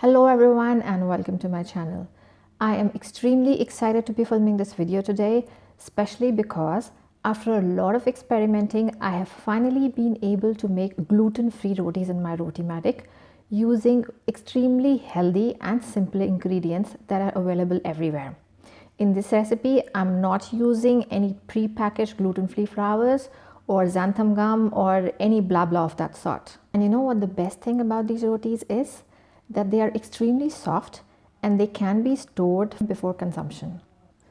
Hello everyone and welcome to my channel. I am extremely excited to be filming this video today, especially because after a lot of experimenting, I have finally been able to make gluten-free rotis in my Rotimatic using extremely healthy and simple ingredients that are available everywhere. In this recipe, I'm not using any pre-packaged gluten-free flours or xanthun gum or any blah blah of that sort. And you know what the best thing about these rotis is? That they are extremely soft and they can be stored before consumption.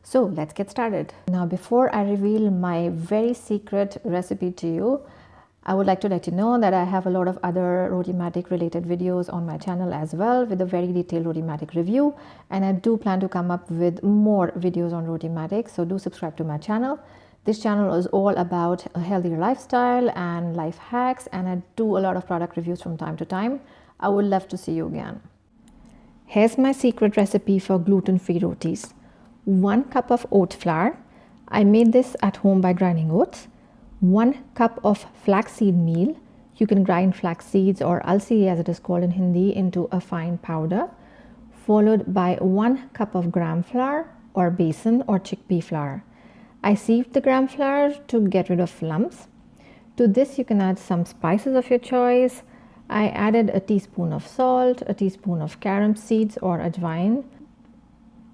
So let's get started. Now, before I reveal my very secret recipe to you, I would like to let you know that I have a lot of other Rotimatic related videos on my channel as well with a very detailed Rotimatic review, and I do plan to come up with more videos on Rotimatic, so do subscribe to my channel. This channel is all about a healthier lifestyle and life hacks, and I do a lot of product reviews from time to time. I would love to see you again. Here's my secret recipe for gluten-free rotis. 1 cup of oat flour. I made this at home by grinding oats. 1 cup of flaxseed meal. You can grind flax seeds, or alsi as it is called in Hindi, into a fine powder. Followed by 1 cup of gram flour or besan or chickpea flour. I sieved the gram flour to get rid of lumps. To this you can add some spices of your choice. I added a teaspoon of salt, a teaspoon of carom seeds or ajwain,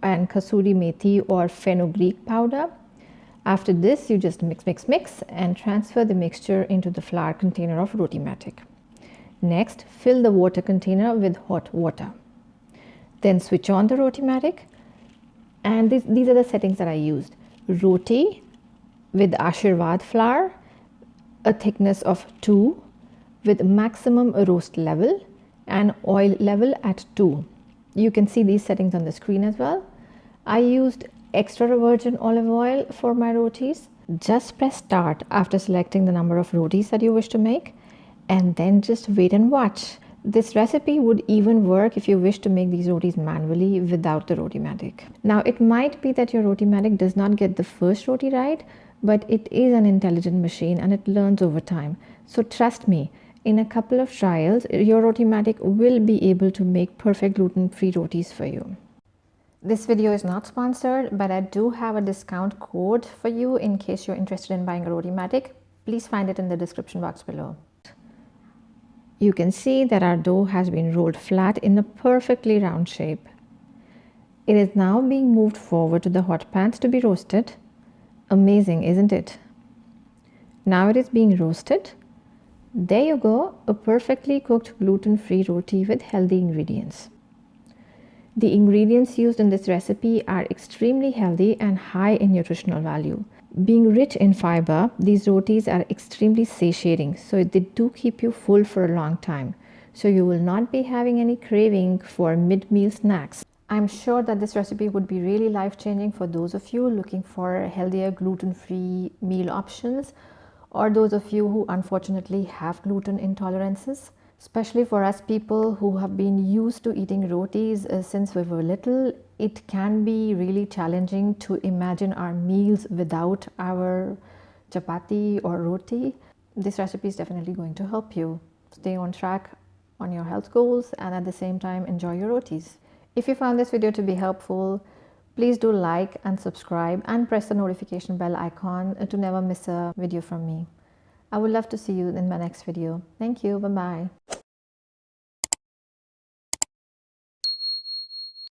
and kasuri methi or fenugreek powder. After this, you just mix and transfer the mixture into the flour container of Rotimatic. Next, fill the water container with hot water. Then switch on the Rotimatic, and these are the settings that I used. Roti with Ashirwad flour, a thickness of 2, with maximum roast level and oil level at 2. You can see these settings on the screen as well. I used extra virgin olive oil for my rotis. Just press start after selecting the number of rotis that you wish to make, and then just wait and watch. This recipe would even work if you wish to make these rotis manually without the Rotimatic. Now, it might be that your Rotimatic does not get the first roti right, but it is an intelligent machine and it learns over time. So trust me, in a couple of trials, your Rotimatic will be able to make perfect gluten-free rotis for you. This video is not sponsored, but I do have a discount code for you in case you're interested in buying a Rotimatic. Please find it in the description box below. You can see that our dough has been rolled flat in a perfectly round shape. It is now being moved forward to the hot pans to be roasted. Amazing, isn't it? Now it is being roasted. There you go, a perfectly cooked gluten-free roti with healthy ingredients. The ingredients used in this recipe are extremely healthy and high in nutritional value. Being rich in fiber, these rotis are extremely satiating, so they do keep you full for a long time. So you will not be having any craving for mid-meal snacks. I'm sure that this recipe would be really life-changing for those of you looking for healthier gluten-free meal options, or those of you who unfortunately have gluten intolerances. Especially for us people who have been used to eating rotis since we were little, it can be really challenging to imagine our meals without our chapati or roti. This recipe is definitely going to help you stay on track on your health goals and at the same time enjoy your rotis. If you found this video to be helpful, please do like and subscribe and press the notification bell icon to never miss a video from me. I would love to see you in my next video. Thank you. Bye-bye.